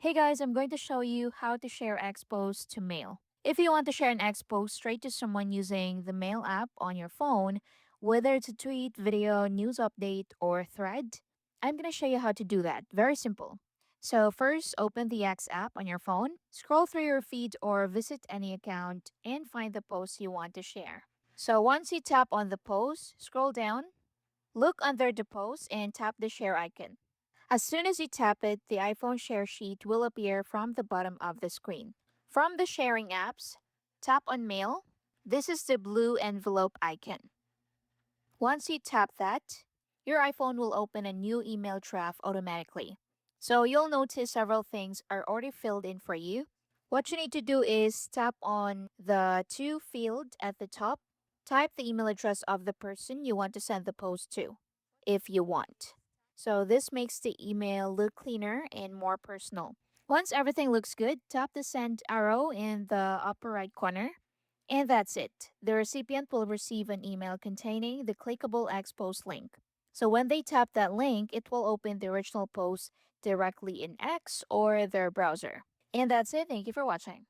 Hey guys, I'm going to show you how to share expos to mail. If you want to share an expo straight to someone using the Mail app on your phone, whether it's a tweet, video, news update, or thread, I'm going to show you how to do that. Very simple. So, first, open the X app on your phone, scroll through your feed or visit any account, and find the post you want to share. So, once you tap on the post, scroll down, look under the post, and tap the share icon. As soon as you tap it, the iPhone share sheet will appear from the bottom of the screen. From the sharing apps, tap on Mail. This is the blue envelope icon. Once you tap that, your iPhone will open a new email draft automatically. So you'll notice several things are already filled in for you. What you need to do is tap on the to field at the top, type the email address of the person you want to send the post to, if you want. So this makes the email look cleaner and more personal. Once everything looks good, tap the send arrow in the upper right corner. And that's it. The recipient will receive an email containing the clickable X-Post link. So when they tap that link, it will open the original post directly in X or their browser. And that's it. Thank you for watching.